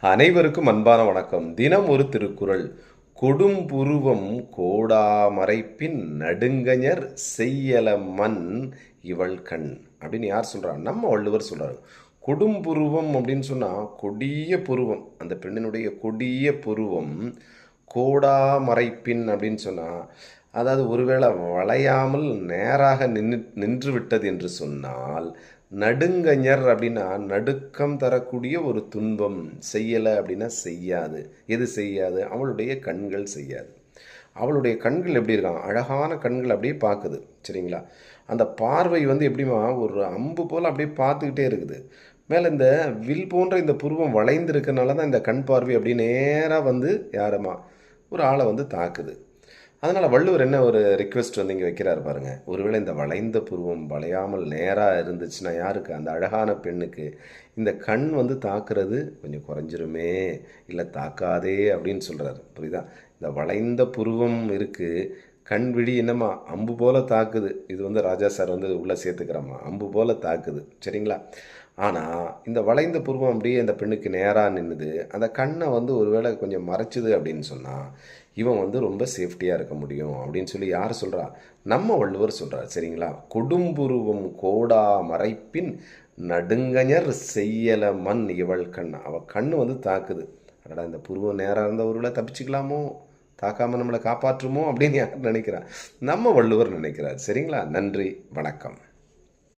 அனைவருக்கும் அன்பான வணக்கம். தினம் ஒரு திருக்குறள். கொடும்புருவம் கோடாமறைப்பின் நடுங்கஞர் செய்யல மன் இவள் கண் அப்படின்னு யார் சொல்றா? நம்ம வள்ளுவர் சொல்றாரு. கொடும்புருவம் அப்படின்னு சொன்னா கொடிய புருவம், அந்த பெண்ணினுடைய கொடிய புருவம். கோடாமறைப்பின் அப்படின்னு சொன்னா, அதாவது ஒருவேளை வளையாமல் நேராக நின்று விட்டது என்று சொன்னால், நடுங்கஞர் அப்படின்னா நடுக்கம் தரக்கூடிய ஒரு துன்பம். செய்யலை அப்படின்னா செய்யாது. எது செய்யாது? அவளுடைய கண்கள் செய்யாது. அவளுடைய கண்கள் எப்படி இருக்கான்? அழகான கண்கள் அப்படியே பார்க்குது. சரிங்களா? அந்த பார்வை வந்து எப்படிமா ஒரு அம்பு போல் அப்படியே பார்த்துக்கிட்டே இருக்குது. மேலே இந்த வில் போன்ற இந்த புருவம் வளைந்திருக்கனால தான் இந்த கண் பார்வை அப்படி நேராக வந்து யாரம்மா ஒரு ஆளை வந்து தாக்குது. அதனால் வள்ளுவர் என்ன ஒரு ரிக்வெஸ்ட் வந்து இங்கே வைக்கிறார் பாருங்க. ஒருவேளை இந்த வளைந்த புருவம் வளையாமல் நேராக இருந்துச்சுன்னா யாருக்கு? அந்த அழகான பெண்ணுக்கு இந்த கண் வந்து தாக்குறது கொஞ்சம் குறைஞ்சிருமே, இல்லை தாக்காதே அப்படின்னு சொல்கிறாரு. புரியுதா? இந்த வளைந்த புருவம் இருக்குது, கண் விழி என்னம்மா அம்பு போல் தாக்குது. இது வந்து ராஜா சார் வந்து உள்ளே சேர்த்துக்கிறம்மா, அம்பு போல் தாக்குது. சரிங்களா? ஆனால் இந்த வளைந்த புருவம் அப்படியே இந்த பெண்ணுக்கு நேராக நின்றுது, அந்த கண்ணை வந்து ஒருவேளை கொஞ்சம் மறைச்சிது அப்படின்னு சொன்னால் இவன் வந்து ரொம்ப சேஃப்டியாக இருக்க முடியும் அப்படின்னு சொல்லி யார் சொல்கிறா? நம்ம வள்ளுவர் சொல்கிறார். சரிங்களா? கொடும்புருவம் கோடா மறைப்பின் நடுங்கஞர் செய்யல மண் இவள் கண். அவள் கண் வந்து தாக்குது. அடடா, இந்த புருவம் நேராக இருந்த ஒருவேளை தப்பிச்சுக்கலாமோ, தாக்காமல் நம்மளை காப்பாற்றுமோ அப்படின்னு யார் நினைக்கிறார்? நம்ம வள்ளுவர் நினைக்கிறார். சரிங்களா? நன்றி, வணக்கம்.